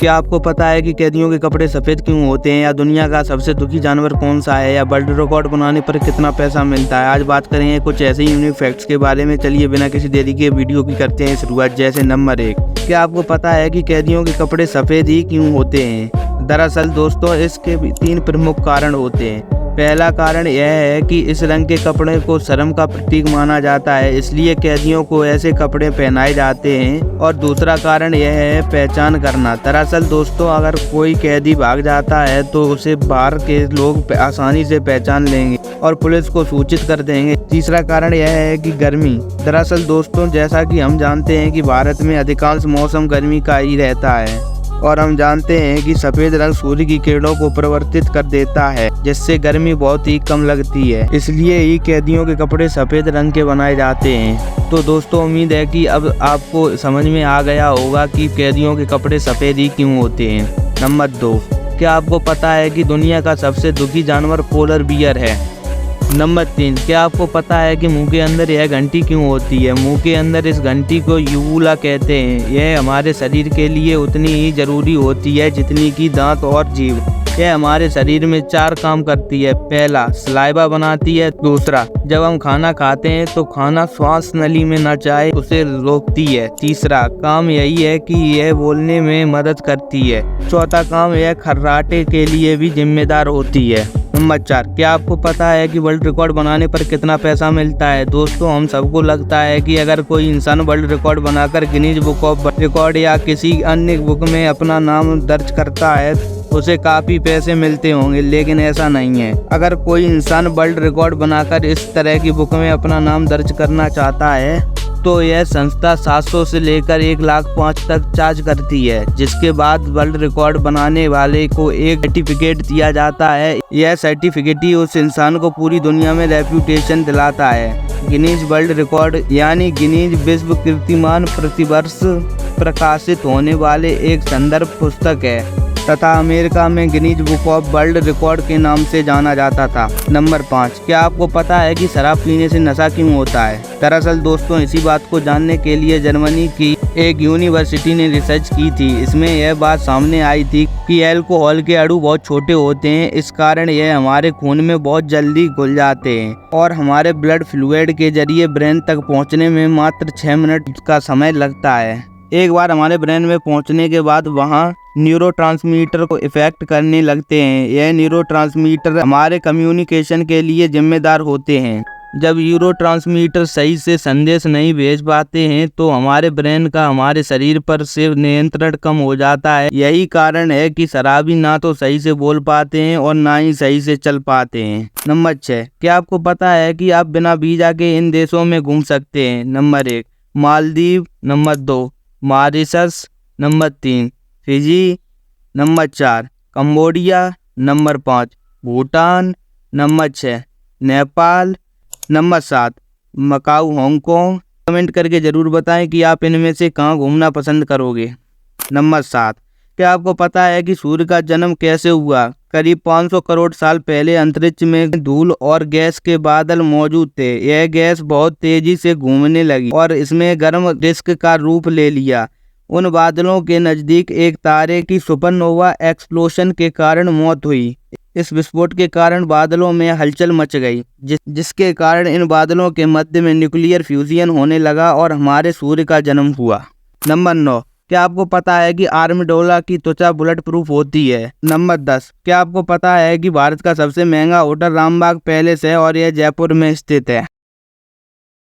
क्या आपको पता है कि कैदियों के कपड़े सफ़ेद क्यों होते हैं, या दुनिया का सबसे दुखी जानवर कौन सा है, या वर्ल्ड रिकॉर्ड बनाने पर कितना पैसा मिलता है। आज बात करेंगे कुछ ऐसे ही यूनिक फैक्ट्स के बारे में। चलिए बिना किसी देरी के वीडियो की करते हैं शुरुआत। जैसे नंबर 1, क्या आपको पता है कि कैदियों के कपड़े सफ़ेद ही क्यों होते हैं। दरअसल दोस्तों, इसके 3 प्रमुख कारण होते हैं। पहला कारण यह है कि इस रंग के कपड़े को शर्म का प्रतीक माना जाता है, इसलिए कैदियों को ऐसे कपड़े पहनाए जाते हैं। और दूसरा कारण यह है पहचान करना। दरअसल दोस्तों, अगर कोई कैदी भाग जाता है तो उसे बाहर के लोग आसानी से पहचान लेंगे और पुलिस को सूचित कर देंगे। तीसरा कारण यह है कि गर्मी। दरअसल दोस्तों, जैसा कि हम जानते हैं कि भारत में अधिकांश मौसम गर्मी का ही रहता है, और हम जानते हैं कि सफ़ेद रंग सूर्य की किरणों को परिवर्तित कर देता है, जिससे गर्मी बहुत ही कम लगती है। इसलिए ही कैदियों के कपड़े सफ़ेद रंग के बनाए जाते हैं। तो दोस्तों, उम्मीद है कि अब आपको समझ में आ गया होगा कि कैदियों के कपड़े सफ़ेद ही क्यों होते हैं। नंबर 2, क्या आपको पता है कि दुनिया का सबसे दुखी जानवर पोलर बियर है। नंबर 3, क्या आपको पता है कि मुंह के अंदर यह घंटी क्यों होती है। मुंह के अंदर इस घंटी को यूवुला कहते हैं। यह हमारे शरीर के लिए उतनी ही जरूरी होती है जितनी कि दांत और जीभ। यह हमारे शरीर में 4 काम करती है। पहला, सलाइवा बनाती है। दूसरा, जब हम खाना खाते हैं तो खाना श्वास नली में न जाए उसे रोकती है। तीसरा काम यही है कि यह बोलने में मदद करती है। चौथा काम यह खर्राटे के लिए भी जिम्मेदार होती है। नंबर 4, क्या आपको पता है कि वर्ल्ड रिकॉर्ड बनाने पर कितना पैसा मिलता है। दोस्तों, हम सबको लगता है कि अगर कोई इंसान वर्ल्ड रिकॉर्ड बनाकर गिनीज बुक ऑफ रिकॉर्ड या किसी अन्य बुक में अपना नाम दर्ज करता है उसे काफ़ी पैसे मिलते होंगे, लेकिन ऐसा नहीं है। अगर कोई इंसान वर्ल्ड रिकॉर्ड बनाकर इस तरह की बुक में अपना नाम दर्ज करना चाहता है तो यह संस्था 700 से लेकर 1,05,000 तक चार्ज करती है, जिसके बाद वर्ल्ड रिकॉर्ड बनाने वाले को एक सर्टिफिकेट दिया जाता है। यह सर्टिफिकेट ही उस इंसान को पूरी दुनिया में रेप्यूटेशन दिलाता है। गिनीज वर्ल्ड रिकॉर्ड यानी गिनीज विश्व कीर्तिमान प्रतिवर्ष प्रकाशित होने वाले एक संदर्भ पुस्तक है तथा अमेरिका में Guinness book of world record के नाम से जाना जाता था। नंबर 5, क्या आपको पता है कि शराब पीने से नशा क्यों होता है। दरअसल दोस्तों, इसी बात को जानने के लिए जर्मनी की एक यूनिवर्सिटी ने रिसर्च की थी। इसमें यह बात सामने आई थी कि अल्कोहल के अणु बहुत छोटे होते हैं, इस कारण यह हमारे खून में बहुत जल्दी घुल जाते हैं और हमारे ब्लड फ्लूइड के जरिए ब्रेन तक पहुँचने में मात्र 6 मिनट का समय लगता है। एक बार हमारे ब्रेन में पहुंचने के बाद वहां न्यूरोट्रांसमीटर को इफेक्ट करने लगते हैं। यह न्यूरोट्रांसमीटर हमारे कम्युनिकेशन के लिए जिम्मेदार होते हैं। जब न्यूरोट्रांसमीटर सही से संदेश नहीं भेज पाते हैं तो हमारे ब्रेन का हमारे शरीर पर से नियंत्रण कम हो जाता है। यही कारण है कि शराबी ना तो सही से बोल पाते हैं और ना ही सही से चल पाते हैं। नंबर 6, क्या आपको पता है कि आप बिना वीजा के इन देशों में घूम सकते हैं। Number 1, Maldives. Number 2, Mauritius. Number 3, Fiji. Number 4, Cambodia. Number 5, Bhutan. Number 6, Nepal. Number 7, Macau, Hong Kong. Comment करके ज़रूर बताएं कि आप इनमें से कहाँ घूमना पसंद करोगे। नंबर 7, क्या आपको पता है कि सूर्य का जन्म कैसे हुआ। करीब 500 करोड़ साल पहले अंतरिक्ष में धूल और गैस के बादल मौजूद थे। यह गैस बहुत तेजी से घूमने लगी और इसमें गर्म डिस्क का रूप ले लिया। उन बादलों के नज़दीक एक तारे की सुपरनोवा एक्सप्लोशन के कारण मौत हुई। इस विस्फोट के कारण बादलों में हलचल मच गई, जिसके कारण इन बादलों के मध्य में न्यूक्लियर फ्यूजन होने लगा और हमारे सूर्य का जन्म हुआ। नंबर 9, क्या आपको पता है कि आर्madillo की त्वचा बुलेट प्रूफ होती है। नंबर 10, क्या आपको पता है कि भारत का सबसे महंगा होटल रामबाग पैलेस है और यह जयपुर में स्थित है।